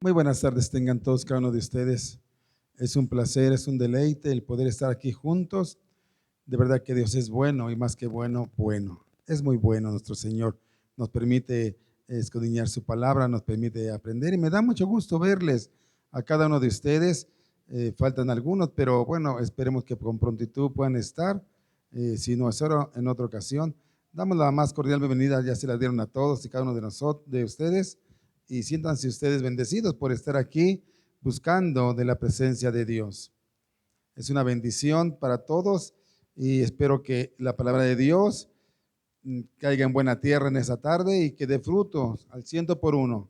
Muy buenas tardes tengan todos, cada uno de ustedes. Es un placer, es un deleite el poder estar aquí juntos. De verdad que Dios es bueno y más que bueno, bueno. Es muy bueno nuestro Señor. Nos permite escudriñar su palabra, nos permite aprender y me da mucho gusto verles a cada uno de ustedes. Faltan algunos, pero bueno, esperemos que con prontitud puedan estar. Si no es ahora, en otra ocasión. Damos la más cordial bienvenida, ya se la dieron a todos y cada uno de nosotros, de ustedes, y siéntanse ustedes bendecidos por estar aquí buscando de la presencia de Dios. Es una bendición para todos y espero que la palabra de Dios caiga en buena tierra en esa tarde y que dé frutos al 100 por 1.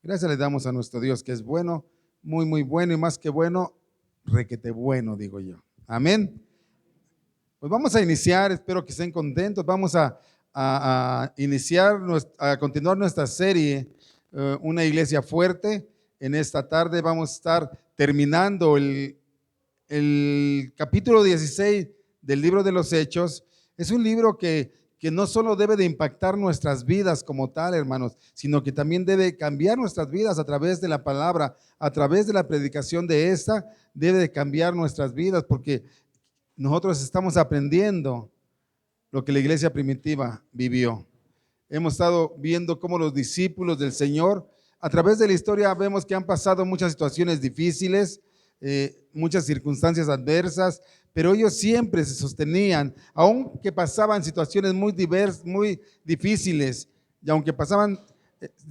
Gracias le damos a nuestro Dios que es bueno, muy, muy bueno y más que bueno, requete bueno, digo yo. Amén. Pues vamos a iniciar, espero que estén contentos. Vamos a iniciar, a continuar nuestra serie, Una Iglesia Fuerte. En esta tarde vamos a estar terminando el capítulo 16 del libro de los Hechos. Es un libro que no solo debe de impactar nuestras vidas como tal, hermanos, sino que también debe cambiar nuestras vidas a través de la palabra, a través de la predicación de esta, debe de cambiar nuestras vidas, porque nosotros estamos aprendiendo lo que la iglesia primitiva vivió. Hemos estado viendo cómo los discípulos del Señor, a través de la historia, vemos que han pasado muchas situaciones difíciles, muchas circunstancias adversas, pero ellos siempre se sostenían, aunque pasaban situaciones muy diversas, muy difíciles, y aunque pasaban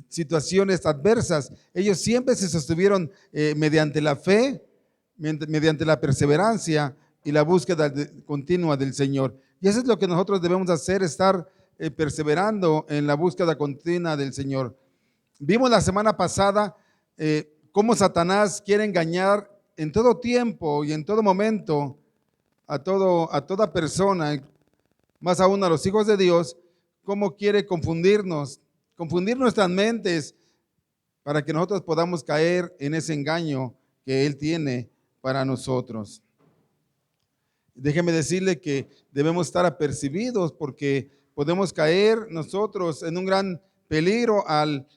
situaciones adversas, ellos siempre se sostuvieron mediante la fe, mediante la perseverancia y la búsqueda continua del Señor. Y eso es lo que nosotros debemos hacer, estar perseverando en la búsqueda continua del Señor. Vimos la semana pasada cómo Satanás quiere engañar en todo tiempo y en todo momento a toda persona, más aún a los hijos de Dios, cómo quiere confundir nuestras mentes para que nosotros podamos caer en ese engaño que Él tiene para nosotros. Déjeme decirle que debemos estar apercibidos porque podemos caer nosotros en un gran peligro al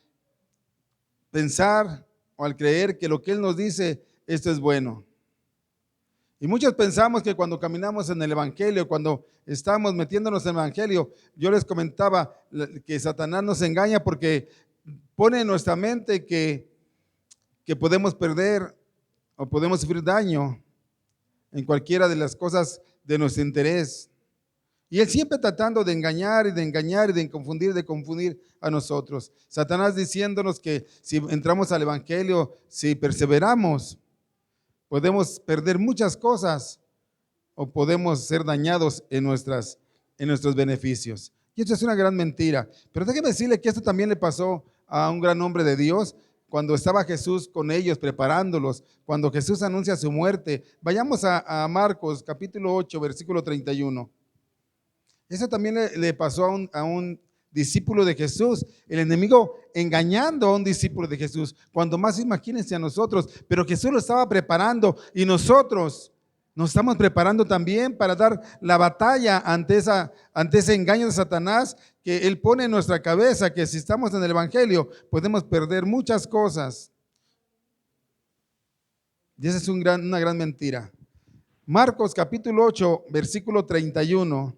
pensar o al creer que lo que Él nos dice, esto es bueno. Y muchos pensamos que cuando caminamos en el Evangelio, cuando estamos metiéndonos en el Evangelio, yo les comentaba que Satanás nos engaña porque pone en nuestra mente que podemos perder o podemos sufrir daño en cualquiera de las cosas de nuestro interés. Y él siempre tratando de engañar y de engañar y de confundir a nosotros. Satanás diciéndonos que si entramos al Evangelio, si perseveramos, podemos perder muchas cosas o podemos ser dañados en nuestros beneficios. Y esto es una gran mentira. Pero déjeme decirle que esto también le pasó a un gran hombre de Dios cuando estaba Jesús con ellos preparándolos, cuando Jesús anuncia su muerte. Vayamos a Marcos capítulo 8, versículo 31. Eso también le pasó a un discípulo de Jesús, el enemigo engañando a un discípulo de Jesús, cuando más imagínense a nosotros, pero Jesús lo estaba preparando y nosotros nos estamos preparando también para dar la batalla ante ese engaño de Satanás que él pone en nuestra cabeza, que si estamos en el Evangelio podemos perder muchas cosas. Y esa es una gran mentira. Marcos capítulo 8, versículo 31.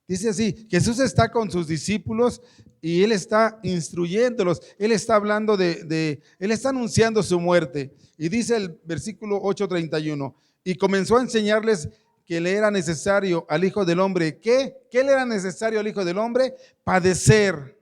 Dice así, Jesús está con sus discípulos y Él está instruyéndolos, Él está hablando Él está anunciando su muerte. Y dice el versículo 8:31, y comenzó a enseñarles que le era necesario al Hijo del Hombre, ¿qué le era necesario al Hijo del Hombre? Padecer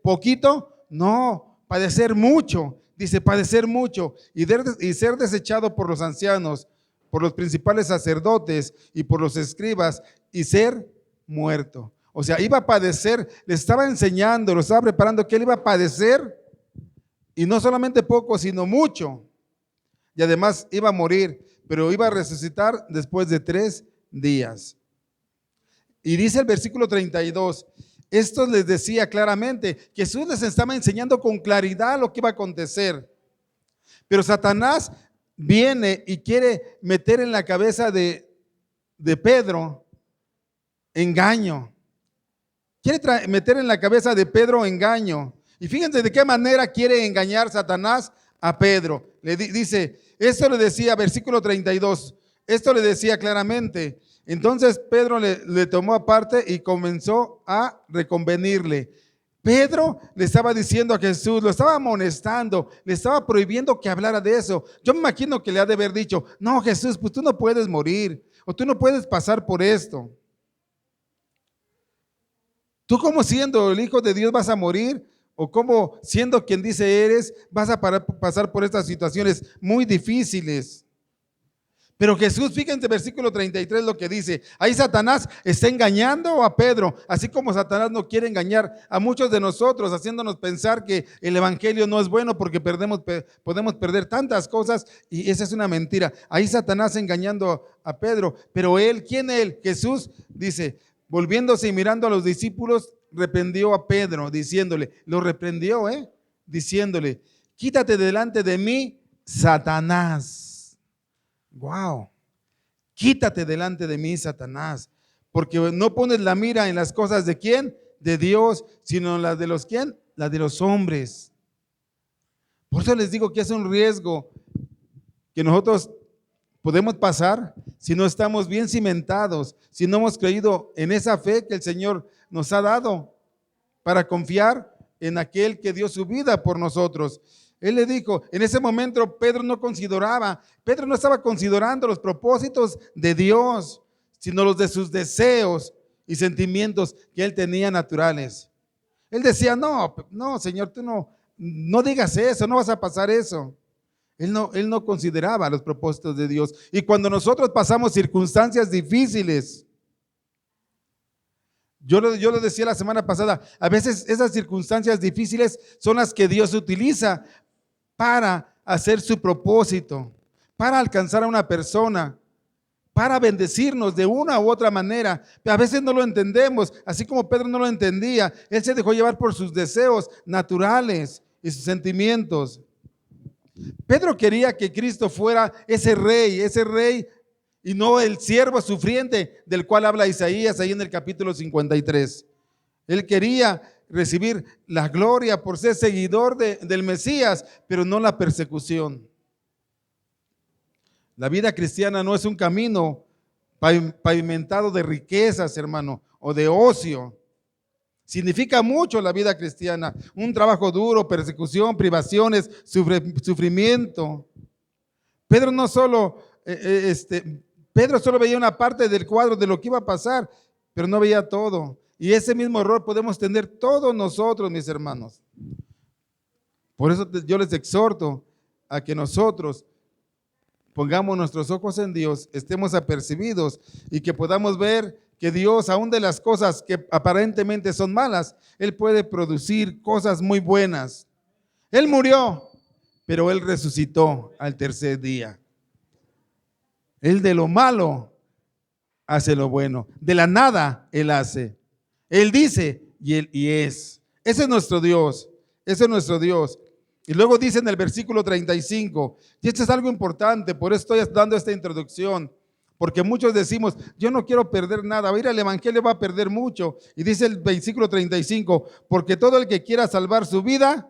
poquito, no, padecer mucho, dice padecer mucho y ser desechado por los ancianos, por los principales sacerdotes y por los escribas y ser muerto. O sea, iba a padecer, le estaba enseñando, lo estaba preparando que él iba a padecer y no solamente poco, sino mucho. Y además iba a morir, pero iba a resucitar después de 3 días. Y dice el versículo 32, esto les decía claramente, Jesús les estaba enseñando con claridad lo que iba a acontecer. Pero Satanás viene y quiere meter en la cabeza de Pedro engaño. Quiere meter en la cabeza de Pedro engaño. Y fíjense de qué manera quiere engañar Satanás a Pedro. Dice, esto le decía, versículo 32, esto le decía claramente. Entonces Pedro le tomó aparte y comenzó a reconvenirle. Pedro le estaba diciendo a Jesús, lo estaba amonestando, le estaba prohibiendo que hablara de eso. Yo me imagino que le ha de haber dicho, no, Jesús, pues tú no puedes morir, o tú no puedes pasar por esto. Tú como siendo el Hijo de Dios vas a morir, o como siendo quien dice eres, vas a pasar por estas situaciones muy difíciles. Pero Jesús, fíjense versículo 33 lo que dice, ahí Satanás está engañando a Pedro, así como Satanás no quiere engañar a muchos de nosotros, haciéndonos pensar que el evangelio no es bueno porque podemos perder tantas cosas, y esa es una mentira. Ahí Satanás engañando a Pedro, pero él, ¿quién él? Jesús dice, volviéndose y mirando a los discípulos, reprendió a Pedro, diciéndole, lo reprendió, diciéndole, quítate delante de mí, Satanás. Wow, quítate delante de mí, Satanás, porque no pones la mira en las cosas de quién, de Dios, sino en las de los quién, las de los hombres. Por eso les digo que es un riesgo que nosotros podemos pasar si no estamos bien cimentados, si no hemos creído en esa fe que el Señor nos ha dado para confiar en aquel que dio su vida por nosotros. Él le dijo, en ese momento Pedro no estaba considerando los propósitos de Dios, sino los de sus deseos y sentimientos que él tenía naturales. Él decía, no, Señor, tú no digas eso, no vas a pasar eso. Él no consideraba los propósitos de Dios. Y cuando nosotros pasamos circunstancias difíciles, yo lo decía la semana pasada, a veces esas circunstancias difíciles son las que Dios utiliza para hacer su propósito, para alcanzar a una persona, para bendecirnos de una u otra manera. Pero a veces no lo entendemos, así como Pedro no lo entendía. Él se dejó llevar por sus deseos naturales y sus sentimientos. Pedro quería que Cristo fuera ese rey, y no el siervo sufriente del cual habla Isaías ahí en el capítulo 53. Él quería recibir la gloria por ser seguidor del Mesías, pero no la persecución. La vida cristiana no es un camino pavimentado de riquezas, hermano, o de ocio. Significa mucho la vida cristiana, un trabajo duro, persecución, privaciones, sufrimiento. Pedro Pedro solo veía una parte del cuadro de lo que iba a pasar, pero no veía todo. Y ese mismo error podemos tener todos nosotros, mis hermanos. Por eso yo les exhorto a que nosotros pongamos nuestros ojos en Dios, estemos apercibidos y que podamos ver que Dios, aún de las cosas que aparentemente son malas, Él puede producir cosas muy buenas. Él murió, pero Él resucitó al tercer día. Él de lo malo hace lo bueno, de la nada Él hace. Él dice y Él es. Ese es nuestro Dios, ese es nuestro Dios. Y luego dice en el versículo 35, y esto es algo importante, por eso estoy dando esta introducción, porque muchos decimos, yo no quiero perder nada, va a ir al evangelio, va a perder mucho. Y dice el versículo 35, porque todo el que quiera salvar su vida,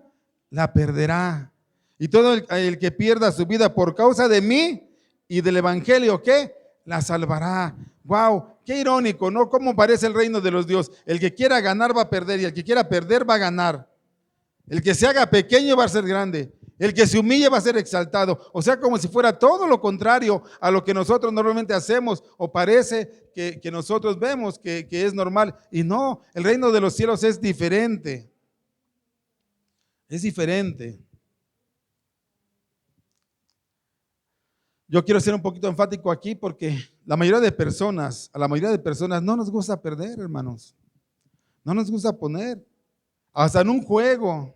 la perderá. Y todo el que pierda su vida por causa de mí y del evangelio, ¿qué? La salvará. Wow, qué irónico, ¿no? ¿Cómo parece el reino de los dioses? El que quiera ganar va a perder y el que quiera perder va a ganar. El que se haga pequeño va a ser grande. El que se humille va a ser exaltado. O sea, como si fuera todo lo contrario a lo que nosotros normalmente hacemos o parece que nosotros vemos que es normal. Y no, el reino de los cielos es diferente. Es diferente. Yo quiero ser un poquito enfático aquí porque a la mayoría de personas no nos gusta perder, hermanos. No nos gusta poner. Hasta en un juego,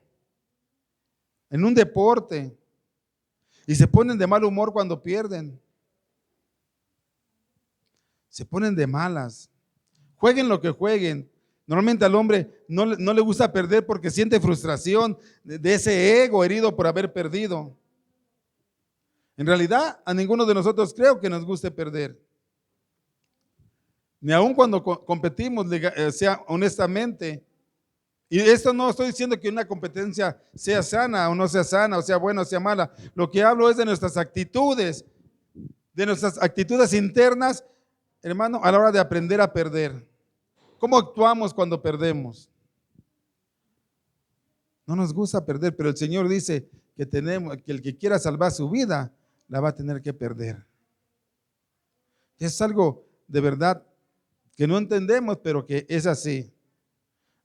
en un deporte. Y se ponen de mal humor cuando pierden. Se ponen de malas. Jueguen lo que jueguen. Normalmente al hombre no le gusta perder porque siente frustración de ese ego herido por haber perdido. En realidad, a ninguno de nosotros creo que nos guste perder. Ni aun cuando competimos, sea honestamente, Y esto no estoy diciendo que una competencia sea sana o no sea sana, o sea buena o sea mala. Lo que hablo es de nuestras actitudes internas, hermano, a la hora de aprender a perder. ¿Cómo actuamos cuando perdemos? No nos gusta perder, pero el Señor dice que el que quiera salvar su vida, la va a tener que perder. Es algo de verdad que no entendemos, pero que es así.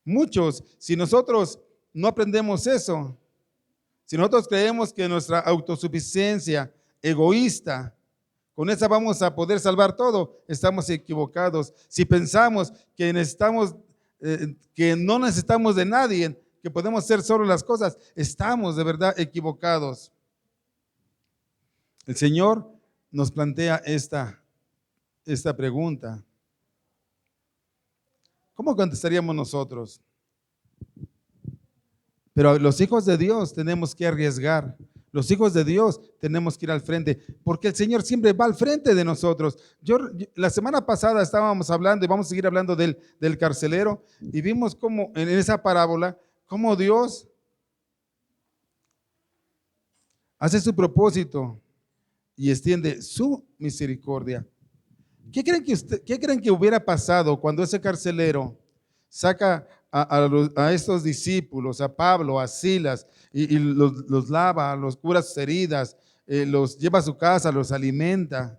Muchos, si nosotros no aprendemos eso, si nosotros creemos que nuestra autosuficiencia egoísta, con esa vamos a poder salvar todo, estamos equivocados. Si pensamos que que no necesitamos de nadie, que podemos hacer solo las cosas, estamos de verdad equivocados. El Señor nos plantea esta pregunta. ¿Cómo contestaríamos nosotros? Pero los hijos de Dios tenemos que arriesgar. Los hijos de Dios tenemos que ir al frente, porque el Señor siempre va al frente de nosotros. La semana pasada estábamos hablando y vamos a seguir hablando del carcelero, y vimos cómo en esa parábola, cómo Dios hace su propósito y extiende su misericordia. ¿Qué creen que hubiera pasado cuando ese carcelero saca a estos discípulos, a Pablo, a Silas, y los lava, los cura sus heridas, los lleva a su casa, los alimenta?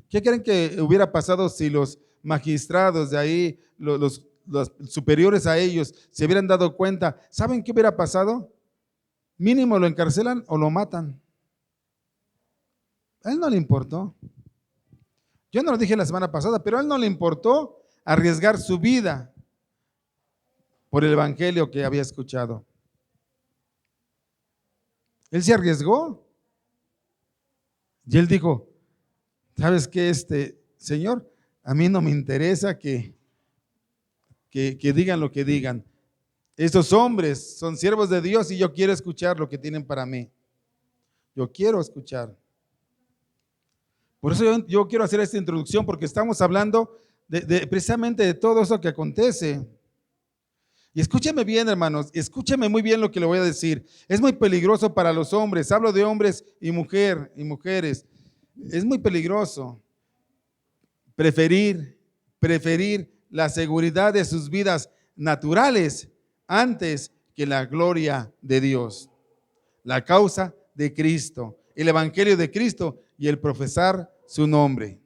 ¿Qué creen que hubiera pasado si los magistrados de ahí, los superiores a ellos, se hubieran dado cuenta? ¿Saben qué hubiera pasado? Mínimo lo encarcelan o lo matan. A él no le importó. Yo no lo dije la semana pasada, pero a él no le importó arriesgar su vida por el evangelio que había escuchado. Él se arriesgó. Y él dijo, ¿sabes qué, Señor? A mí no me interesa que digan lo que digan. Estos hombres son siervos de Dios y yo quiero escuchar lo que tienen para mí. Yo quiero escuchar. Por eso yo quiero hacer esta introducción, porque estamos hablando precisamente de todo eso que acontece. Y escúcheme bien, hermanos, escúcheme muy bien lo que le voy a decir. Es muy peligroso para los hombres, hablo de hombres y mujeres. Es muy peligroso preferir la seguridad de sus vidas naturales antes que la gloria de Dios, la causa de Cristo, el evangelio de Cristo y el profesar su nombre.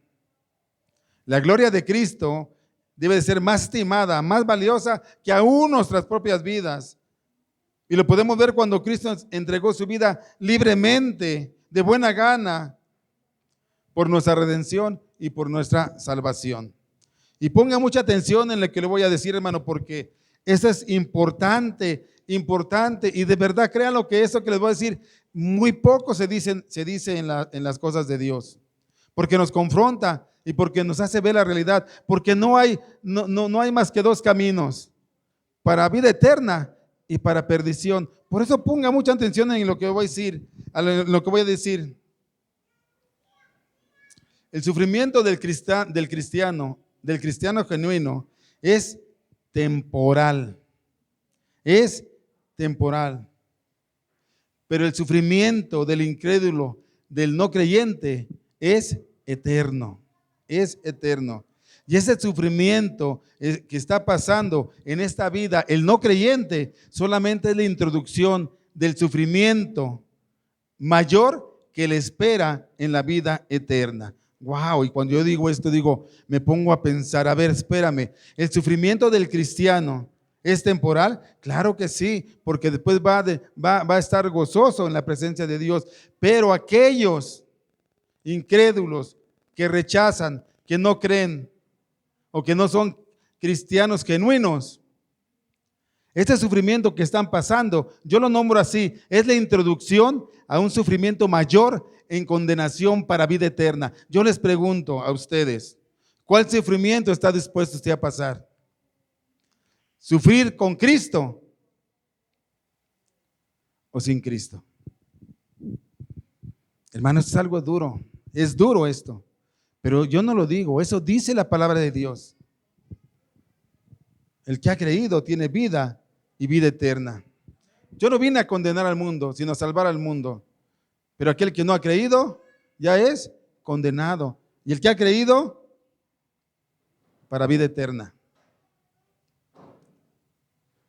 La gloria de Cristo debe de ser más estimada, más valiosa que aún nuestras propias vidas. Y lo podemos ver cuando Cristo entregó su vida libremente, de buena gana, por nuestra redención y por nuestra salvación. Y ponga mucha atención en lo que le voy a decir, hermano, porque eso es importante, y de verdad crean lo que eso que les voy a decir, muy poco se dice en las cosas de Dios, porque nos confronta y porque nos hace ver la realidad, porque no hay más que dos caminos, para vida eterna y para perdición. Por eso ponga mucha atención en lo que voy a decir, El sufrimiento del cristiano genuino es temporal. Es temporal. Pero el sufrimiento del incrédulo, del no creyente, es eterno. Es eterno. Y ese sufrimiento que está pasando en esta vida, el no creyente, solamente es la introducción del sufrimiento mayor que le espera en la vida eterna. Wow, y cuando yo digo esto, me pongo a pensar, a ver, espérame, ¿el sufrimiento del cristiano es temporal? Claro que sí, porque después va a estar gozoso en la presencia de Dios. Pero aquellos incrédulos que rechazan, que no creen o que no son cristianos genuinos, este sufrimiento que están pasando, yo lo nombro así, es la introducción a un sufrimiento mayor en condenación para vida eterna. Yo les pregunto a ustedes, ¿cuál sufrimiento está dispuesto usted a pasar? ¿Sufrir con Cristo o sin Cristo? Hermanos, es algo duro, es duro esto, pero yo no lo digo, eso dice la palabra de Dios. El que ha creído tiene vida y vida eterna. Yo no vine a condenar al mundo, sino a salvar al mundo. Pero aquel que no ha creído, ya es condenado. Y el que ha creído, para vida eterna.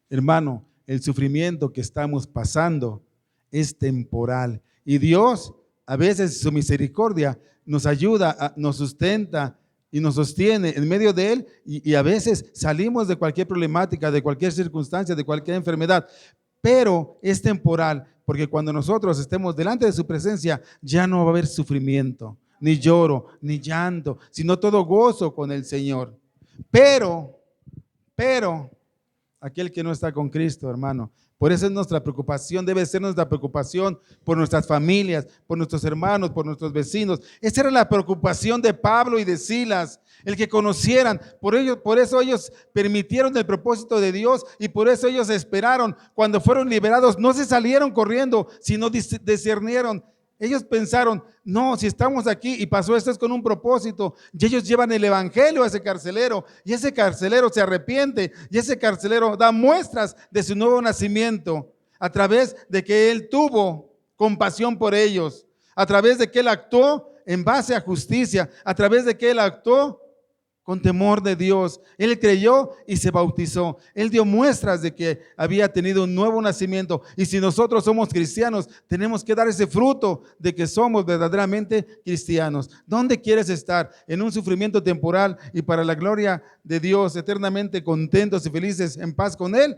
Hermano, el sufrimiento que estamos pasando es temporal. Y Dios, a veces su misericordia, nos ayuda, nos sustenta y nos sostiene en medio de él. Y a veces salimos de cualquier problemática, de cualquier circunstancia, de cualquier enfermedad. Pero es temporal, porque cuando nosotros estemos delante de su presencia, ya no va a haber sufrimiento, ni lloro, ni llanto, sino todo gozo con el Señor. Pero, aquel que no está con Cristo, hermano, por eso es nuestra preocupación, debe ser nuestra preocupación por nuestras familias, por nuestros hermanos, por nuestros vecinos. Esa era la preocupación de Pablo y de Silas, el que conocieran. Por eso ellos permitieron el propósito de Dios y por eso ellos esperaron. Cuando fueron liberados, no se salieron corriendo, sino discernieron. Ellos pensaron, no, si estamos aquí y pasó esto es con un propósito. Y ellos llevan el evangelio a ese carcelero y ese carcelero se arrepiente y ese carcelero da muestras de su nuevo nacimiento a través de que él tuvo compasión por ellos, a través de que él actuó en base a justicia, a través de que él actuó con temor de Dios. Él creyó y se bautizó. Él dio muestras de que había tenido un nuevo nacimiento. Y si nosotros somos cristianos, tenemos que dar ese fruto de que somos verdaderamente cristianos. ¿Dónde quieres estar? ¿En un sufrimiento temporal y para la gloria de Dios, eternamente contentos y felices en paz con Él?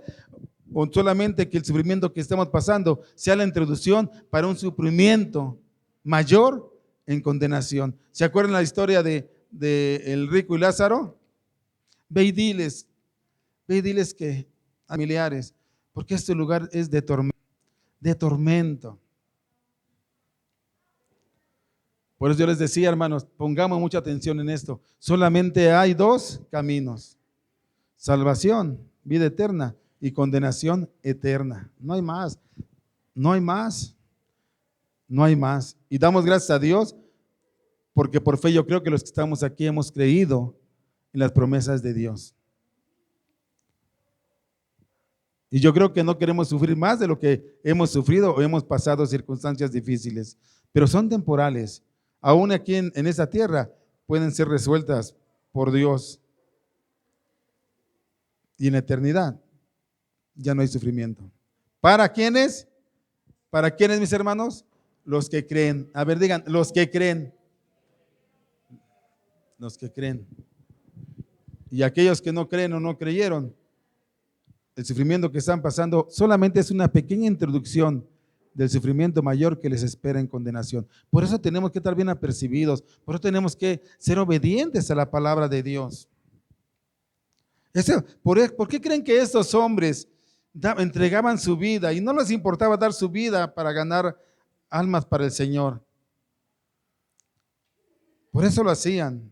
¿O solamente que el sufrimiento que estamos pasando sea la introducción para un sufrimiento mayor en condenación? ¿Se acuerdan la historia de el rico y Lázaro? Ve y diles que a familiares, porque este lugar es de tormento. Por eso yo les decía, hermanos, pongamos mucha atención en esto. Solamente hay dos caminos: salvación, vida eterna, y condenación eterna. No hay más, no hay más, no hay más. Y damos gracias a Dios porque por fe yo creo que los que estamos aquí hemos creído en las promesas de Dios. Y yo creo que no queremos sufrir más de lo que hemos sufrido o hemos pasado circunstancias difíciles, pero son temporales. Aún aquí en esta tierra pueden ser resueltas por Dios. Y en la eternidad ya no hay sufrimiento. ¿Para quiénes? ¿Para quiénes, mis hermanos? Los que creen. A ver, digan, los que creen. Los que creen. Y aquellos que no creen o no creyeron, el sufrimiento que están pasando solamente es una pequeña introducción del sufrimiento mayor que les espera en condenación. Por eso tenemos que estar bien apercibidos, por eso tenemos que ser obedientes a la palabra de Dios. ¿Por qué creen que estos hombres entregaban su vida y no les importaba dar su vida para ganar almas para el Señor? Por eso lo hacían.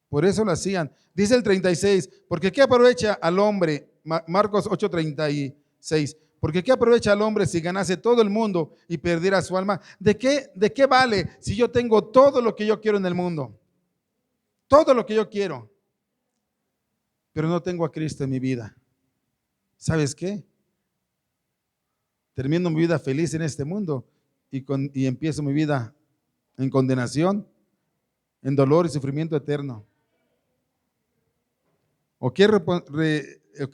Por eso lo hacían. Dice el 36, porque ¿qué aprovecha al hombre? Marcos 8:36. Porque ¿qué aprovecha al hombre si ganase todo el mundo y perdiera su alma? ¿De qué vale si yo tengo todo lo que yo quiero en el mundo? Todo lo que yo quiero. Pero no tengo a Cristo en mi vida. ¿Sabes qué? Termino mi vida feliz en este mundo y empiezo mi vida en condenación, en dolor y sufrimiento eterno. ¿O qué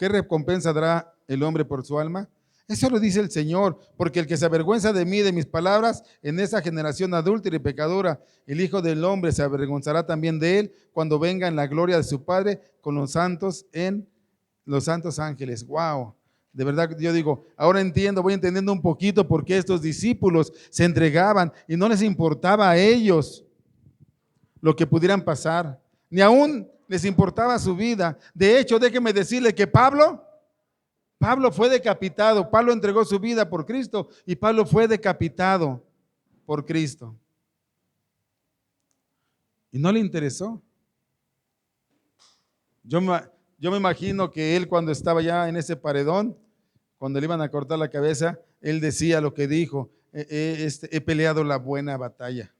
recompensa dará el hombre por su alma? Eso lo dice el Señor, porque el que se avergüenza de mí, de mis palabras, en esa generación adúltera y pecadora, el Hijo del Hombre se avergonzará también de él cuando venga en la gloria de su Padre con los santos ángeles. Wow. De verdad, yo digo, ahora voy entendiendo un poquito por qué estos discípulos se entregaban y no les importaba a ellos lo que pudieran pasar, ni aún les importaba su vida. De hecho, déjeme decirle que Pablo fue decapitado. Pablo entregó su vida por Cristo y Pablo fue decapitado por Cristo. Y no le interesó. Yo me imagino que él, cuando estaba ya en ese paredón, cuando le iban a cortar la cabeza, él decía lo que dijo: he peleado la buena batalla.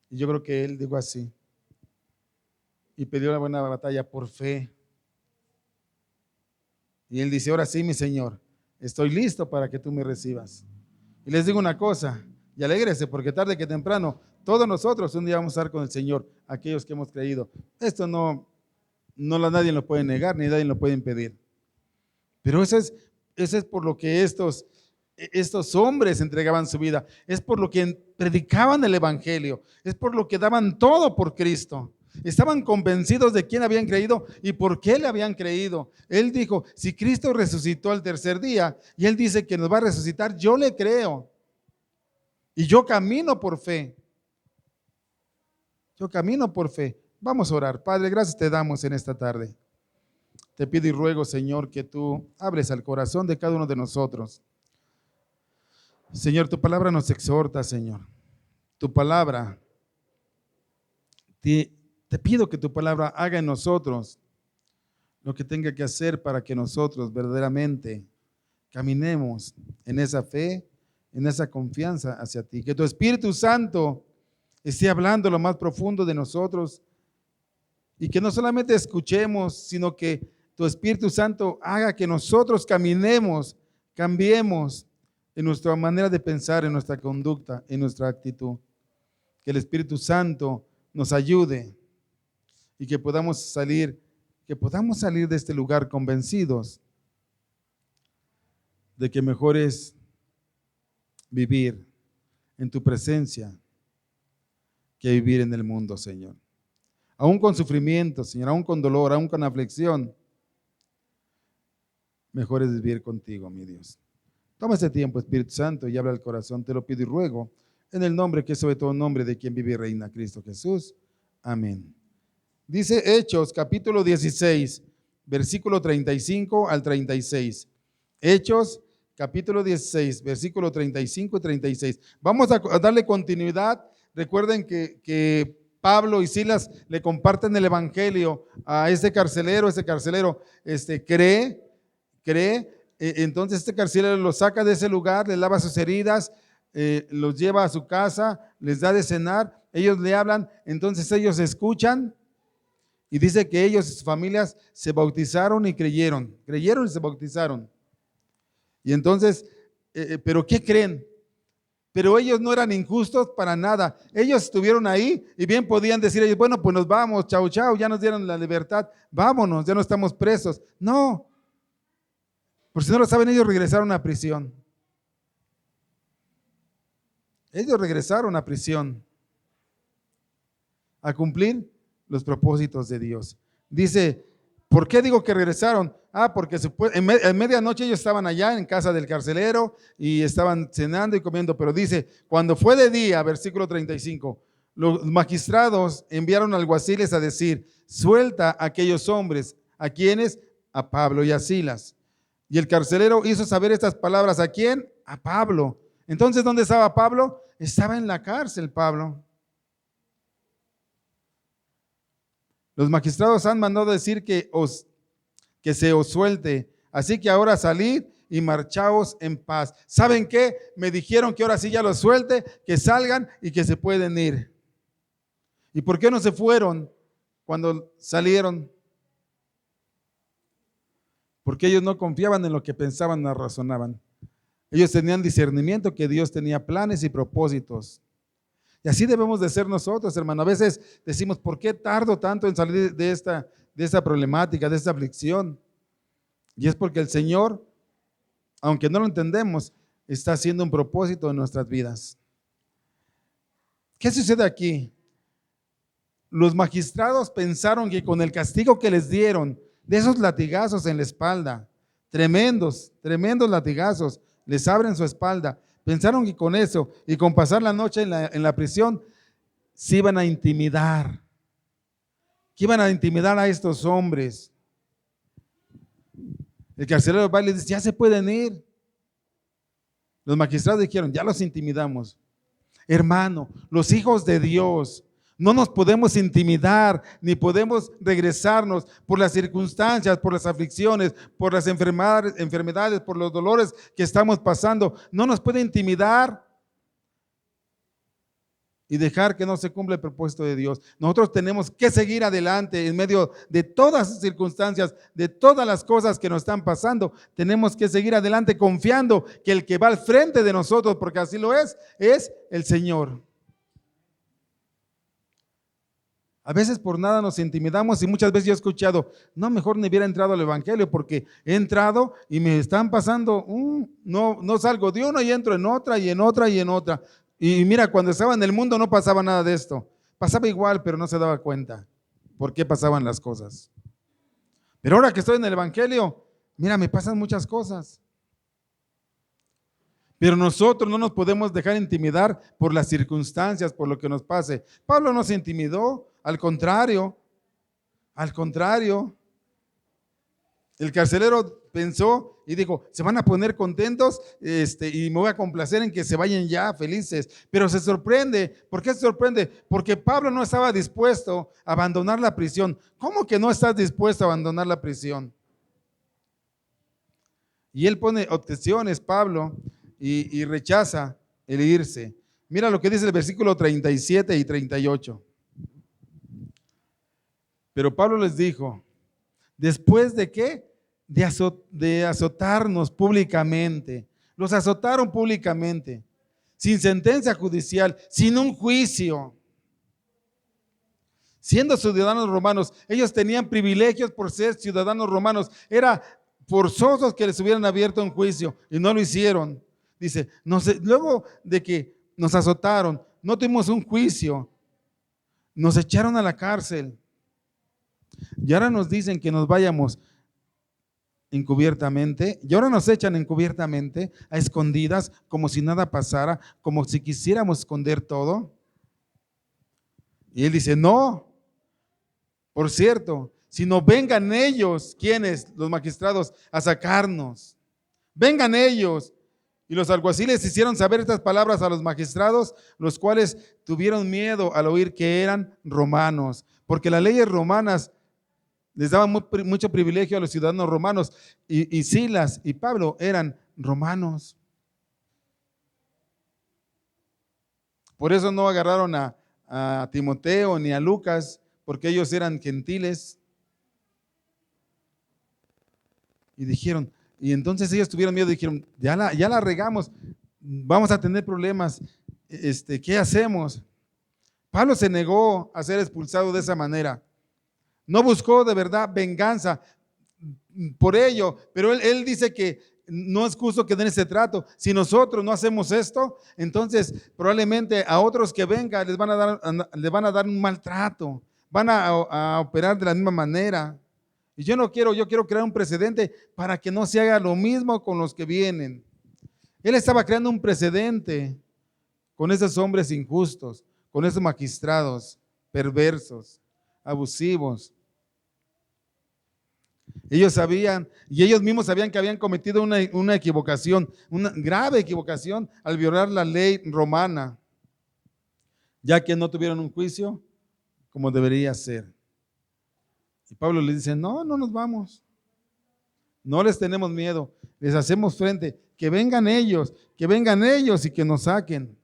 Y yo creo que él dijo así. Y peleó la buena batalla por fe. Y él dice, ahora sí, mi Señor, estoy listo para que tú me recibas. Y les digo una cosa, y alégrese, porque tarde que temprano, todos nosotros un día vamos a estar con el Señor, aquellos que hemos creído. Esto nadie lo puede negar, ni nadie lo puede impedir. Pero eso es por lo que estos hombres entregaban su vida, es por lo que predicaban el Evangelio, es por lo que daban todo por Cristo. Estaban convencidos de quién habían creído y por qué le habían creído. Él dijo, si Cristo resucitó al tercer día y Él dice que nos va a resucitar, yo le creo. Y yo camino por fe. Yo camino por fe. Vamos a orar. Padre, gracias te damos en esta tarde. Te pido y ruego, Señor, que tú hables al corazón de cada uno de nosotros. Señor, tu palabra nos exhorta, Señor. Tu palabra, te pido que tu palabra haga en nosotros lo que tenga que hacer para que nosotros verdaderamente caminemos en esa fe, en esa confianza hacia ti. Que tu Espíritu Santo esté hablando lo más profundo de nosotros y que no solamente escuchemos, sino que tu Espíritu Santo haga que nosotros caminemos, cambiemos en nuestra manera de pensar, en nuestra conducta, en nuestra actitud. Que el Espíritu Santo nos ayude y que podamos salir de este lugar convencidos de que mejor es vivir en tu presencia que vivir en el mundo, Señor. Aún con sufrimiento, Señor, aún con dolor, aún con aflicción, mejor es vivir contigo, mi Dios. Toma este tiempo, Espíritu Santo, y habla al corazón, te lo pido y ruego, en el nombre que es sobre todo nombre de quien vive y reina, Cristo Jesús. Amén. Dice Hechos, capítulo 16, versículo 35 al 36. Hechos, capítulo 16, versículo 35 y 36. Vamos a darle continuidad. Recuerden que Pablo y Silas le comparten el evangelio a ese carcelero cree, entonces este carcelero lo saca de ese lugar, le lava sus heridas, los lleva a su casa, les da de cenar, ellos le hablan, entonces ellos escuchan y dice que ellos y sus familias se bautizaron y creyeron y se bautizaron. Y entonces, ¿pero qué creen? Pero ellos no eran injustos para nada. Ellos estuvieron ahí y bien podían decir ellos, bueno, pues nos vamos, chau, chau, ya nos dieron la libertad, vámonos, ya no estamos presos. No, por si no lo saben, ellos regresaron a prisión. Ellos regresaron a prisión a cumplir los propósitos de Dios. Dice, ¿por qué digo que regresaron? Porque en medianoche ellos estaban allá en casa del carcelero y estaban cenando y comiendo, pero dice, cuando fue de día, versículo 35, los magistrados enviaron alguaciles a decir, suelta a aquellos hombres, ¿a quiénes? A Pablo y a Silas. Y el carcelero hizo saber estas palabras, ¿a quién? A Pablo. Entonces, ¿dónde estaba Pablo? Estaba en la cárcel, Pablo. Los magistrados han mandado decir que se os suelte. Así que ahora salid y marchaos en paz. ¿Saben qué? Me dijeron que ahora sí ya los suelte, que salgan y que se pueden ir. ¿Y por qué no se fueron cuando salieron? Porque ellos no confiaban en lo que pensaban o razonaban. Ellos tenían discernimiento que Dios tenía planes y propósitos. Y así debemos de ser nosotros, hermano. A veces decimos, ¿por qué tardo tanto en salir de esta problemática, de esta aflicción? Y es porque el Señor, aunque no lo entendemos, está haciendo un propósito en nuestras vidas. ¿Qué sucede aquí? Los magistrados pensaron que con el castigo que les dieron, de esos latigazos en la espalda, tremendos latigazos, les abren su espalda, pensaron que con eso y con pasar la noche en la prisión, se iban a intimidar, que iban a intimidar a estos hombres. El carcelero va y les dice, ya se pueden ir. Los magistrados dijeron, ya los intimidamos. Hermano, los hijos de Dios, no nos podemos intimidar, ni podemos regresarnos por las circunstancias, por las aflicciones, por las enfermedades, por los dolores que estamos pasando. No nos puede intimidar. y dejar que no se cumpla el propósito de Dios. Nosotros tenemos que seguir adelante en medio de todas las circunstancias, de todas las cosas que nos están pasando. Tenemos que seguir adelante confiando que el que va al frente de nosotros, porque así lo es el Señor. A veces por nada nos intimidamos y muchas veces yo he escuchado, no, mejor ni hubiera entrado al evangelio porque he entrado y me están pasando, no salgo de una y entro en otra y en otra y en otra. Y mira, cuando estaba en el mundo no pasaba nada de esto. Pasaba igual, pero no se daba cuenta por qué pasaban las cosas. Pero ahora que estoy en el evangelio, mira, me pasan muchas cosas. Pero nosotros no nos podemos dejar intimidar por las circunstancias, por lo que nos pase. Pablo no se intimidó, al contrario. El carcelero pensó y dijo, se van a poner contentos y me voy a complacer en que se vayan ya felices. Pero se sorprende. ¿Por qué se sorprende? Porque Pablo no estaba dispuesto a abandonar la prisión. ¿Cómo que no estás dispuesto a abandonar la prisión? Y él pone objeciones, Pablo, y rechaza el irse. Mira lo que dice el versículo 37 y 38. Pero Pablo les dijo, ¿después de qué? De azotarnos públicamente. Los azotaron públicamente, sin sentencia judicial, sin un juicio. Siendo ciudadanos romanos, ellos tenían privilegios por ser ciudadanos romanos. Era forzosos que les hubieran abierto un juicio y no lo hicieron. Dice, luego de que nos azotaron, no tuvimos un juicio, nos echaron a la cárcel. Y ahora nos dicen que nos vayamos encubiertamente, y ahora nos echan encubiertamente, a escondidas, como si nada pasara, como si quisiéramos esconder todo. Y él dice, no, por cierto, sino vengan ellos, ¿quiénes? Los magistrados, a sacarnos. Vengan ellos. Y los alguaciles hicieron saber estas palabras a los magistrados, los cuales tuvieron miedo al oír que eran romanos, porque las leyes romanas les daban mucho privilegio a los ciudadanos romanos, y Silas y Pablo eran romanos. Por eso no agarraron a Timoteo ni a Lucas, porque ellos eran gentiles. Y dijeron, y entonces ellos tuvieron miedo y dijeron, ya la regamos, vamos a tener problemas, ¿qué hacemos? Pablo se negó a ser expulsado de esa manera. No buscó de verdad venganza por ello, pero él dice que no es justo que den ese trato. Si nosotros no hacemos esto, entonces probablemente a otros que vengan les van a dar un maltrato, van a operar de la misma manera. Y yo quiero crear un precedente para que no se haga lo mismo con los que vienen. Él estaba creando un precedente con esos hombres injustos, con esos magistrados perversos, abusivos. Ellos sabían, y ellos mismos sabían que habían cometido una equivocación, una grave equivocación al violar la ley romana, ya que no tuvieron un juicio como debería ser. Y Pablo les dice, no nos vamos, no les tenemos miedo, les hacemos frente, que vengan ellos y que nos saquen.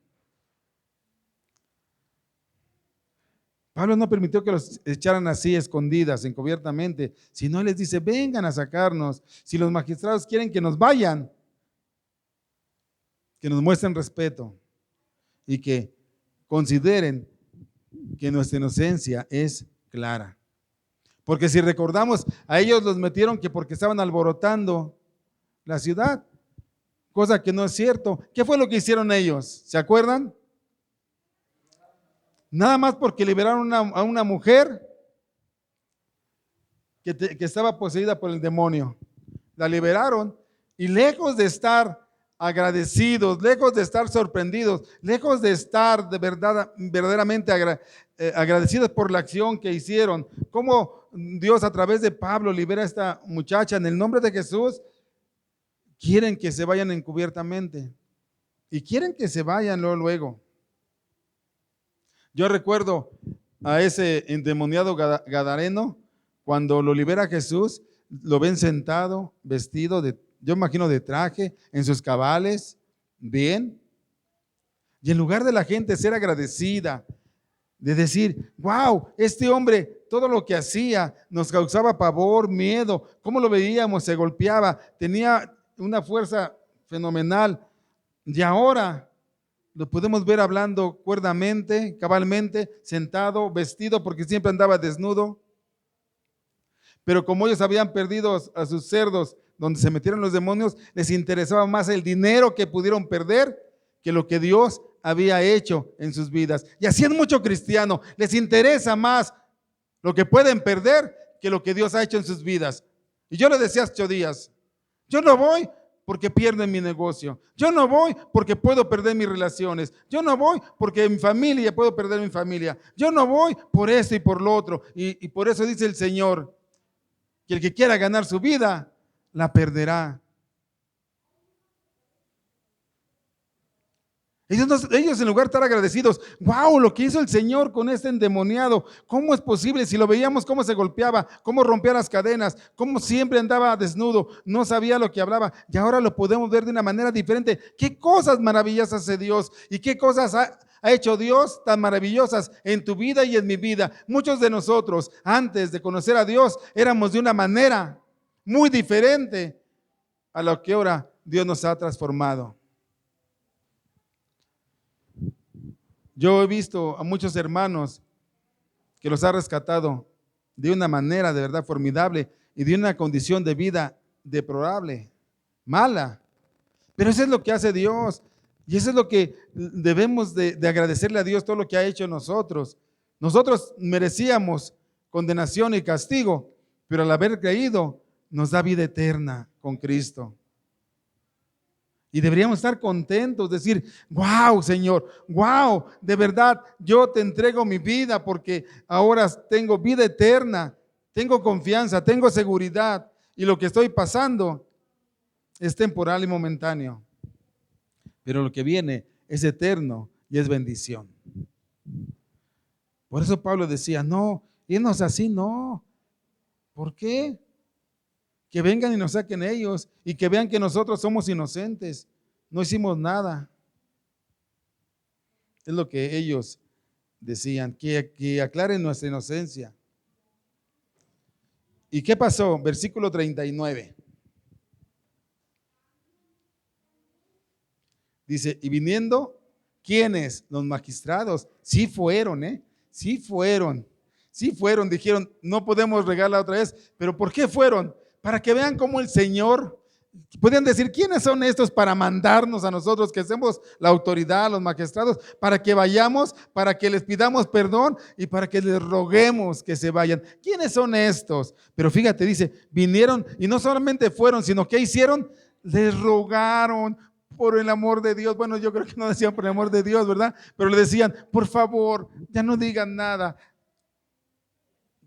Pablo no permitió que los echaran así escondidas, encubiertamente, sino les dice, vengan a sacarnos. Si los magistrados quieren que nos vayan, que nos muestren respeto y que consideren que nuestra inocencia es clara. Porque si recordamos, a ellos los metieron que porque estaban alborotando la ciudad, cosa que no es cierto. ¿Qué fue lo que hicieron ellos? ¿Se acuerdan? Nada más porque liberaron a una mujer que estaba poseída por el demonio. La liberaron y lejos de estar agradecidos, lejos de estar sorprendidos, lejos de estar de verdad, verdaderamente agradecidos por la acción que hicieron, cómo Dios a través de Pablo libera a esta muchacha en el nombre de Jesús, quieren que se vayan encubiertamente y quieren que se vayan luego. Yo recuerdo a ese endemoniado gadareno, cuando lo libera Jesús, lo ven sentado, vestido yo imagino de traje, en sus cabales, bien. Y en lugar de la gente ser agradecida, de decir, wow, este hombre, todo lo que hacía nos causaba pavor, miedo, cómo lo veíamos, se golpeaba, tenía una fuerza fenomenal. Y ahora lo podemos ver hablando cuerdamente, cabalmente, sentado, vestido, porque siempre andaba desnudo. Pero como ellos habían perdido a sus cerdos donde se metieron los demonios, les interesaba más el dinero que pudieron perder que lo que Dios había hecho en sus vidas. Y así es mucho cristiano, les interesa más lo que pueden perder que lo que Dios ha hecho en sus vidas. Y yo le decía a 8 días, yo no voy porque pierdo en mi negocio, yo no voy porque puedo perder mis relaciones, yo no voy porque mi familia, puedo perder mi familia, yo no voy por esto y por lo otro. Y por eso dice el Señor, que el que quiera ganar su vida, la perderá. Ellos en lugar de estar agradecidos, wow, lo que hizo el Señor con este endemoniado, ¿cómo es posible? Si lo veíamos cómo se golpeaba, cómo rompía las cadenas, cómo siempre andaba desnudo, no sabía lo que hablaba, y ahora lo podemos ver de una manera diferente. ¿Qué cosas maravillosas hace Dios? ¿Y qué cosas ha hecho Dios tan maravillosas en tu vida y en mi vida? Muchos de nosotros, antes de conocer a Dios, éramos de una manera muy diferente a lo que ahora Dios nos ha transformado. Yo he visto a muchos hermanos que los ha rescatado de una manera de verdad formidable y de una condición de vida deplorable, mala. Pero eso es lo que hace Dios y eso es lo que debemos de agradecerle a Dios, todo lo que ha hecho en nosotros. Nosotros merecíamos condenación y castigo, pero al haber creído nos da vida eterna con Cristo. Y deberíamos estar contentos, decir, wow, Señor, wow, de verdad, yo te entrego mi vida porque ahora tengo vida eterna, tengo confianza, tengo seguridad y lo que estoy pasando es temporal y momentáneo. Pero lo que viene es eterno y es bendición. Por eso Pablo decía, no, irnos así, no. ¿Por qué? Que vengan y nos saquen ellos y que vean que nosotros somos inocentes, no hicimos nada. Es lo que ellos decían, que aclaren nuestra inocencia. ¿Y qué pasó? Versículo 39. Dice, y viniendo, ¿quiénes? Los magistrados. Sí fueron, sí fueron, dijeron, no podemos regarla otra vez, pero ¿por qué fueron? Para que vean cómo el Señor, podían decir, ¿quiénes son estos para mandarnos a nosotros que hacemos la autoridad, los magistrados, para que vayamos, para que les pidamos perdón y para que les roguemos que se vayan? ¿Quiénes son estos? Pero fíjate, dice, vinieron y no solamente fueron, sino que hicieron, les rogaron por el amor de Dios. Bueno, yo creo que no decían por el amor de Dios, ¿verdad? Pero le decían, por favor, ya no digan nada,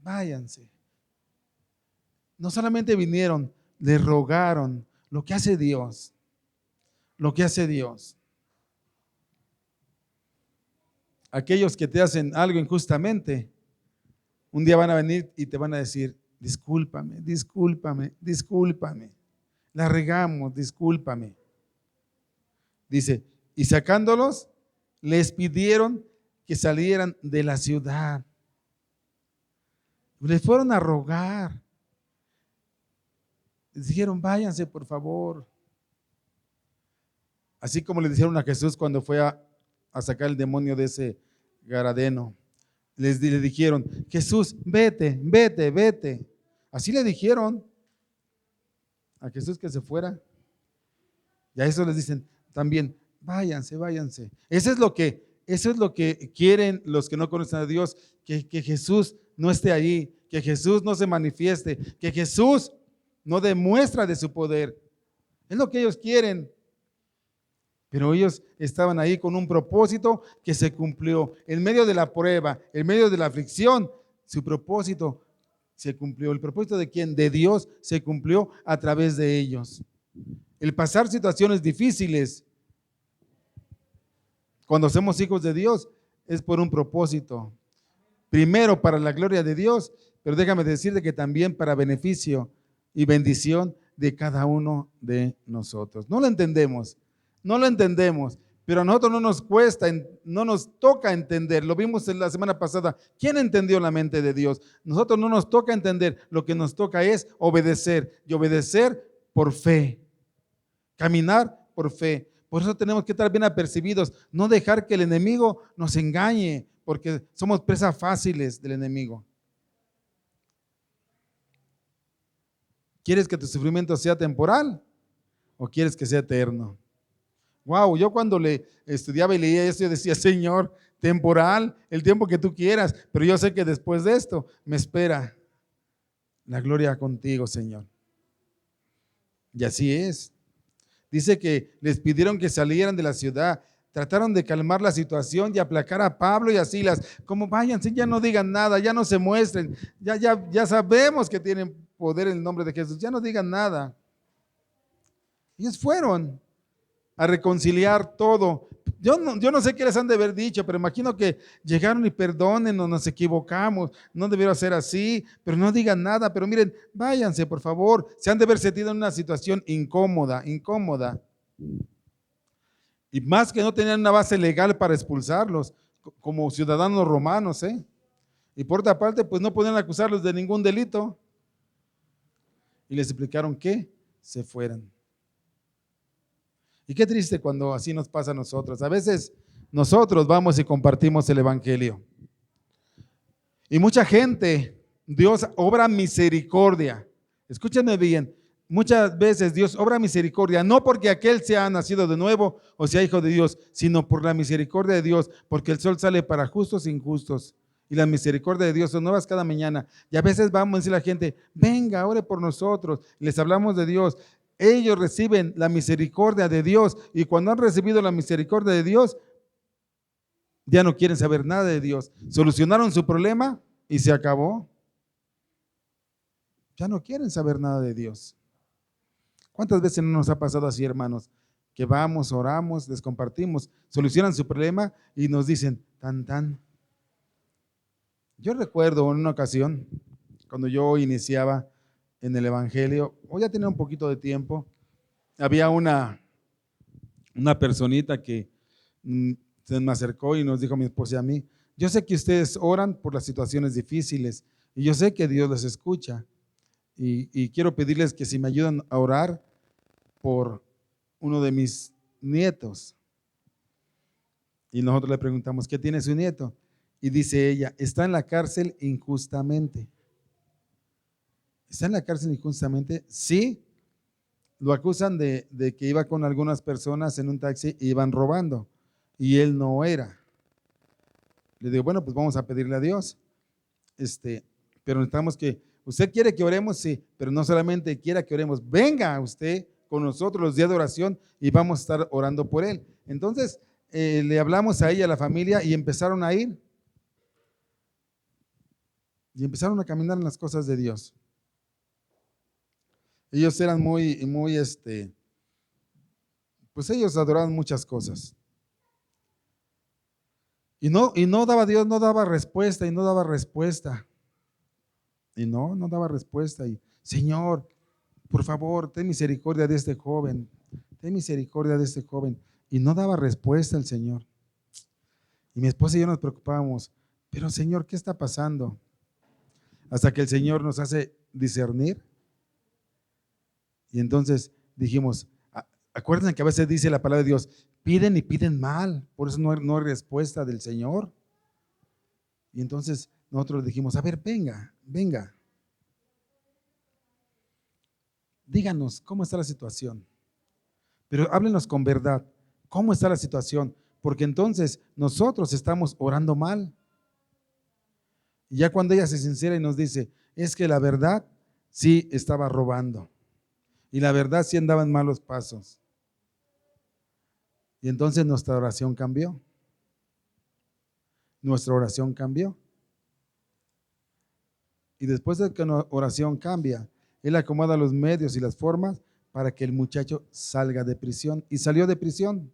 váyanse. No solamente vinieron, le rogaron. Lo que hace Dios, lo que hace Dios. Aquellos que te hacen algo injustamente, un día van a venir y te van a decir, discúlpame, discúlpame, discúlpame, la regamos, discúlpame. Dice, y sacándolos, les pidieron que salieran de la ciudad. Les fueron a rogar. Les dijeron, váyanse por favor. Así como le dijeron a Jesús cuando fue a sacar el demonio de ese garadeno. Le dijeron, Jesús, vete, vete, vete. Así le dijeron a Jesús que se fuera. Y a eso les dicen también, váyanse, váyanse. Eso es lo que quieren los que no conocen a Dios, que Jesús no esté allí, que Jesús no se manifieste, que Jesús no demuestra de su poder. Es lo que ellos quieren. Pero ellos estaban ahí con un propósito que se cumplió. En medio de la prueba, en medio de la aflicción, su propósito se cumplió. ¿El propósito de quién? De Dios se cumplió a través de ellos. El pasar situaciones difíciles, cuando somos hijos de Dios, es por un propósito. Primero para la gloria de Dios, pero déjame decirte que también para beneficio y bendición de cada uno de nosotros. No lo entendemos, Pero a nosotros no nos cuesta, no nos toca entender. Lo vimos en la semana pasada. ¿Quién entendió la mente de Dios? Nosotros no nos toca entender. Lo que nos toca es obedecer. Y obedecer por fe. Caminar por fe. Por eso tenemos que estar bien apercibidos. No dejar que el enemigo nos engañe. Porque somos presas fáciles del enemigo. ¿Quieres que tu sufrimiento sea temporal o quieres que sea eterno? Wow, yo cuando le estudiaba y leía esto, yo decía, Señor, temporal, el tiempo que tú quieras, pero yo sé que después de esto me espera la gloria contigo, Señor. Y así es. Dice que les pidieron que salieran de la ciudad, trataron de calmar la situación y aplacar a Pablo y a Silas, como váyanse, ya no digan nada, ya no se muestren, ya sabemos que tienen poder en el nombre de Jesús, ya no digan nada. Ellos fueron a reconciliar todo. Yo no sé qué les han de haber dicho, pero imagino que llegaron y perdónenos, nos equivocamos, no debieron ser así, pero no digan nada, pero miren, váyanse por favor, se han de haber sentido en una situación incómoda. Y más que no tenían una base legal para expulsarlos, como ciudadanos romanos, ¿eh? Y por otra parte, pues no podían acusarlos de ningún delito. Y les explicaron que se fueran. Y qué triste cuando así nos pasa a nosotros. A veces nosotros vamos y compartimos el evangelio. Y mucha gente, Dios obra misericordia. Escúchenme bien, muchas veces Dios obra misericordia, no porque aquel sea nacido de nuevo o sea hijo de Dios, sino por la misericordia de Dios, porque el sol sale para justos e injustos. Y la misericordia de Dios son nuevas cada mañana. Y a veces vamos a decir a la gente, venga, ore por nosotros. Les hablamos de Dios. Ellos reciben la misericordia de Dios y cuando han recibido la misericordia de Dios, ya no quieren saber nada de Dios. Solucionaron su problema y se acabó. Ya no quieren saber nada de Dios. ¿Cuántas veces no nos ha pasado así, hermanos? Que vamos, oramos, les compartimos, solucionan su problema y nos dicen, tan. Yo recuerdo en una ocasión, cuando yo iniciaba en el evangelio, o ya tenía un poquito de tiempo, había una personita que se me acercó y nos dijo a mi esposa y a mí, yo sé que ustedes oran por las situaciones difíciles y yo sé que Dios les escucha y quiero pedirles que si me ayudan a orar por uno de mis nietos. Y nosotros le preguntamos, ¿qué tiene su nieto? Y dice ella, está en la cárcel injustamente. ¿Está en la cárcel injustamente? Sí. Lo acusan de que iba con algunas personas en un taxi y iban robando. Y él no era. Le digo, bueno, pues vamos a pedirle a Dios. Pero necesitamos que, ¿usted quiere que oremos? Sí, pero no solamente quiera que oremos, venga usted con nosotros los días de oración y vamos a estar orando por él. Entonces, le hablamos a ella, a la familia, y empezaron a ir. Y empezaron a caminar en las cosas de Dios. Ellos eran pues ellos adoraban muchas cosas. Y no daba Dios, no daba respuesta, y no daba respuesta. Y no daba respuesta. Y Señor, por favor, ten misericordia de este joven. Ten misericordia de este joven. Y no daba respuesta el Señor. Y mi esposa y yo nos preocupábamos. Pero Señor, ¿qué está pasando? Hasta que el Señor nos hace discernir. Y entonces dijimos, acuérdense que a veces dice la palabra de Dios, piden y piden mal, por eso no hay respuesta del Señor. Y entonces nosotros dijimos, a ver, venga, díganos cómo está la situación, pero háblenos con verdad, cómo está la situación, porque entonces nosotros estamos orando mal. Y ya cuando ella se sincera y nos dice, es que la verdad sí estaba robando, y la verdad sí andaba en malos pasos. Y entonces nuestra oración cambió. Nuestra oración cambió. Y después de que una oración cambia, Él acomoda los medios y las formas para que el muchacho salga de prisión. Y salió de prisión.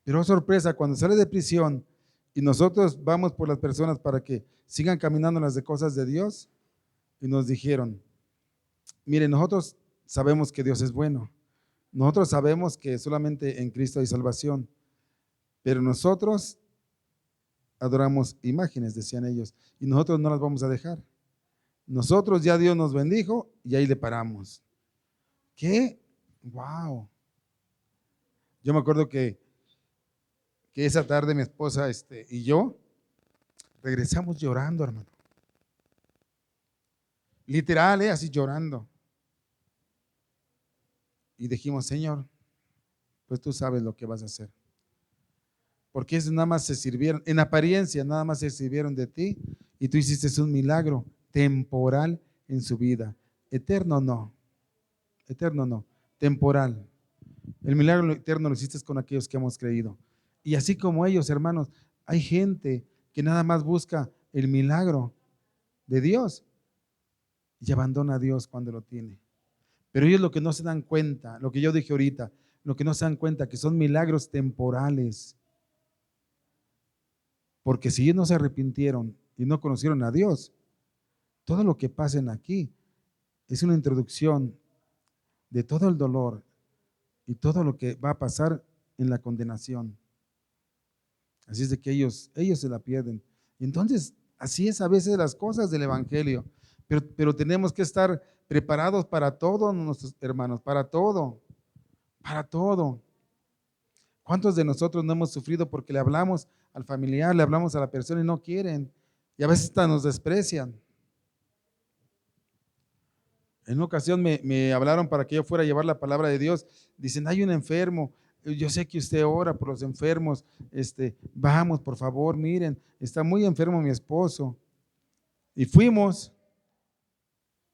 Pero sorpresa, cuando sale de prisión y nosotros vamos por las personas para que sigan caminando en las cosas de Dios, y nos dijeron, miren, nosotros sabemos que Dios es bueno. Nosotros sabemos que solamente en Cristo hay salvación, pero nosotros adoramos imágenes, decían ellos, y nosotros no las vamos a dejar. Nosotros ya Dios nos bendijo y ahí le paramos. ¿Qué? ¡Wow! Yo me acuerdo que esa tarde mi esposa y yo regresamos llorando, hermano. Literal, así llorando. Y dijimos, Señor, pues tú sabes lo que vas a hacer. Porque eso nada más se sirvieron, en apariencia nada más se sirvieron de ti y tú hiciste un milagro temporal en su vida. Eterno no, temporal. El milagro eterno lo hiciste con aquellos que hemos creído. Y así como ellos, hermanos, hay gente que nada más busca el milagro de Dios y abandona a Dios cuando lo tiene. Pero ellos lo que no se dan cuenta, lo que yo dije ahorita, lo que no se dan cuenta que son milagros temporales. Porque si ellos no se arrepintieron y no conocieron a Dios, todo lo que pasen aquí es una introducción de todo el dolor y todo lo que va a pasar en la condenación. Así es de que ellos se la pierden. Y entonces, así es a veces las cosas del Evangelio. Pero tenemos que estar preparados para todo, nuestros hermanos, para todo, para todo. ¿Cuántos de nosotros no hemos sufrido porque le hablamos al familiar, le hablamos a la persona y no quieren? Y a veces hasta nos desprecian. En una ocasión me hablaron para que yo fuera a llevar la palabra de Dios. Dicen, hay un enfermo. Yo sé que usted ora por los enfermos. Vamos, por favor, miren, está muy enfermo mi esposo. Y fuimos,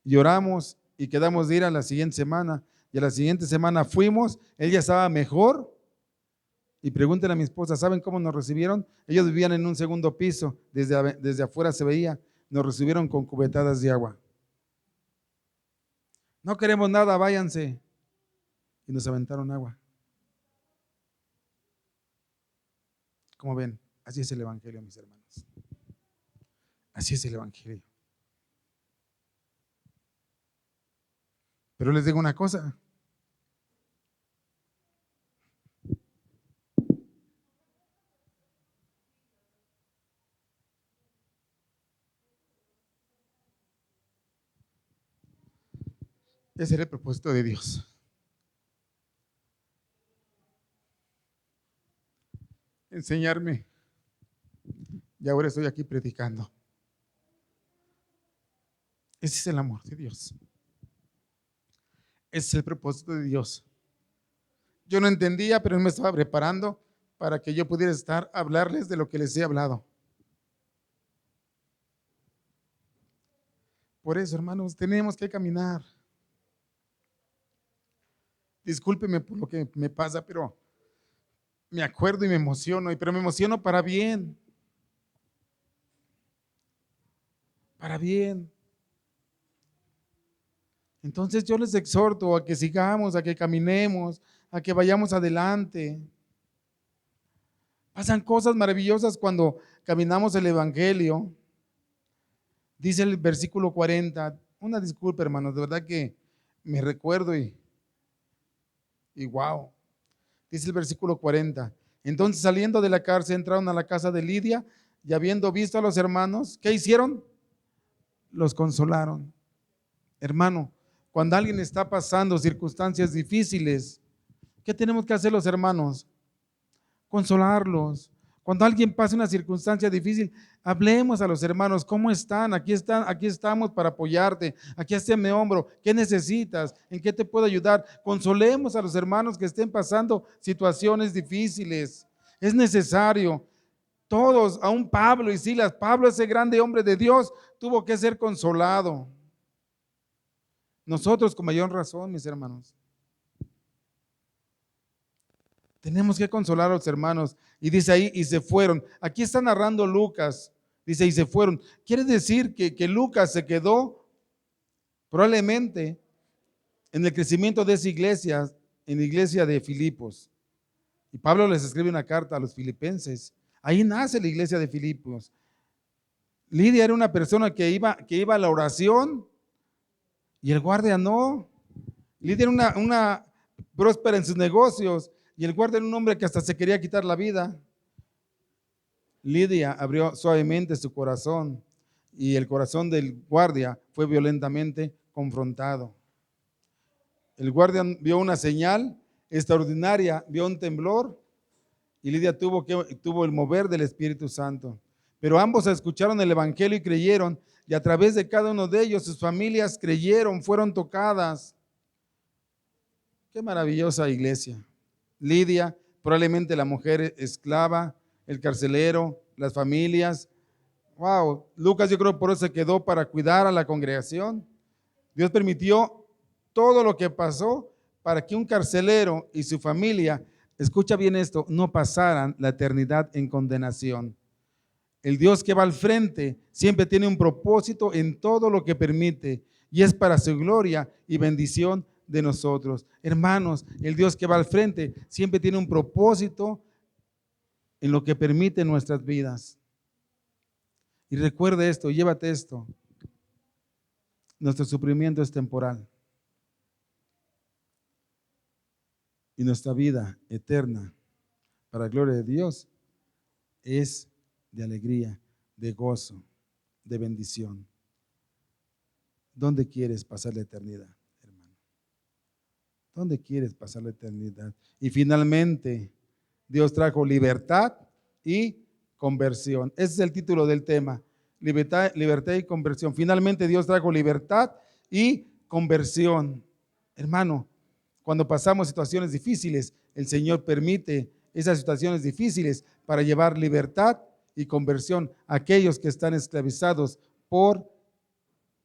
lloramos y quedamos de ir a la siguiente semana. Y a la siguiente semana fuimos, él ya estaba mejor. Y pregúntenle a mi esposa, ¿saben cómo nos recibieron? Ellos vivían en un segundo piso, desde afuera se veía, nos recibieron con cubetadas de agua. No queremos nada, váyanse. Y nos aventaron agua. Como ven, así es el Evangelio, mis hermanos. Así es el Evangelio. Pero les digo una cosa. Ese era el propósito de Dios. Enseñarme. Y ahora estoy aquí predicando. Ese es el amor de Dios. Ese es el propósito de Dios. Yo no entendía, pero Él me estaba preparando para que yo pudiera hablarles de lo que les he hablado. Por eso, hermanos, tenemos que caminar. Discúlpeme por lo que me pasa, pero me acuerdo y me emociono, pero me emociono para bien. Para bien. Entonces yo les exhorto a que sigamos, a que caminemos, a que vayamos adelante. Pasan cosas maravillosas cuando caminamos el Evangelio. Dice el versículo 40, una disculpa, hermanos, de verdad que me recuerdo y wow. Dice el versículo 40. Entonces saliendo de la cárcel entraron a la casa de Lidia y habiendo visto a los hermanos, ¿qué hicieron? Los consolaron. Hermano, cuando alguien está pasando circunstancias difíciles, ¿qué tenemos que hacer los hermanos? Consolarlos. Cuando alguien pasa una circunstancia difícil, hablemos a los hermanos, ¿cómo están? Aquí estamos para apoyarte. Aquí está mi hombro. ¿Qué necesitas? ¿En qué te puedo ayudar? Consolemos a los hermanos que estén pasando situaciones difíciles. Es necesario. Todos, aún Pablo y Silas, Pablo, ese grande hombre de Dios, tuvo que ser consolado. Nosotros con mayor razón, mis hermanos. Tenemos que consolar a los hermanos. Y dice ahí, y se fueron. Aquí está narrando Lucas. Dice, y se fueron. Quiere decir que Lucas se quedó probablemente en el crecimiento de esa iglesia, en la iglesia de Filipos. Y Pablo les escribe una carta a los filipenses. Ahí nace la iglesia de Filipos. Lidia era una persona que iba a la oración y el guardia no. Lidia era una próspera en sus negocios. Y el guardia era un hombre que hasta se quería quitar la vida. Lidia abrió suavemente su corazón y el corazón del guardia fue violentamente confrontado. El guardia vio una señal extraordinaria, vio un temblor y Lidia tuvo el mover del Espíritu Santo. Pero ambos escucharon el Evangelio y creyeron, y a través de cada uno de ellos sus familias creyeron, fueron tocadas. Qué maravillosa iglesia. Lidia, probablemente la mujer esclava, el carcelero, las familias. Wow, Lucas yo creo por eso se quedó para cuidar a la congregación. Dios permitió todo lo que pasó para que un carcelero y su familia, escucha bien esto, no pasaran la eternidad en condenación. El Dios que va al frente siempre tiene un propósito en todo lo que permite y es para su gloria y bendición de nosotros. Hermanos, el Dios que va al frente siempre tiene un propósito en lo que permite nuestras vidas. Y recuerde esto, llévate esto. Nuestro sufrimiento es temporal. Y nuestra vida eterna, para la gloria de Dios, es de alegría, de gozo, de bendición. ¿Dónde quieres pasar la eternidad, hermano? ¿Dónde quieres pasar la eternidad? Y finalmente, Dios trajo libertad y conversión. Ese es el título del tema, libertad y conversión. Finalmente Dios trajo libertad y conversión. Hermano, cuando pasamos situaciones difíciles, el Señor permite esas situaciones difíciles para llevar libertad y conversión a aquellos que están esclavizados por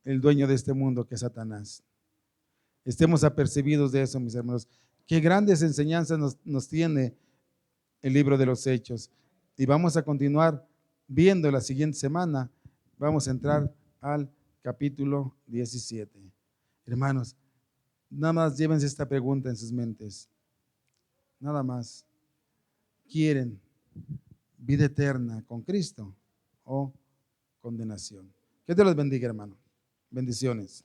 el dueño de este mundo, que es Satanás. Estemos apercibidos de eso, mis hermanos. Qué grandes enseñanzas nos tiene el libro de los Hechos. Y vamos a continuar viendo la siguiente semana. Vamos a entrar al capítulo 17. Hermanos, nada más llévense esta pregunta en sus mentes. Nada más. ¿Quieren vida eterna con Cristo o condenación? Que Dios los bendiga, hermano. Bendiciones.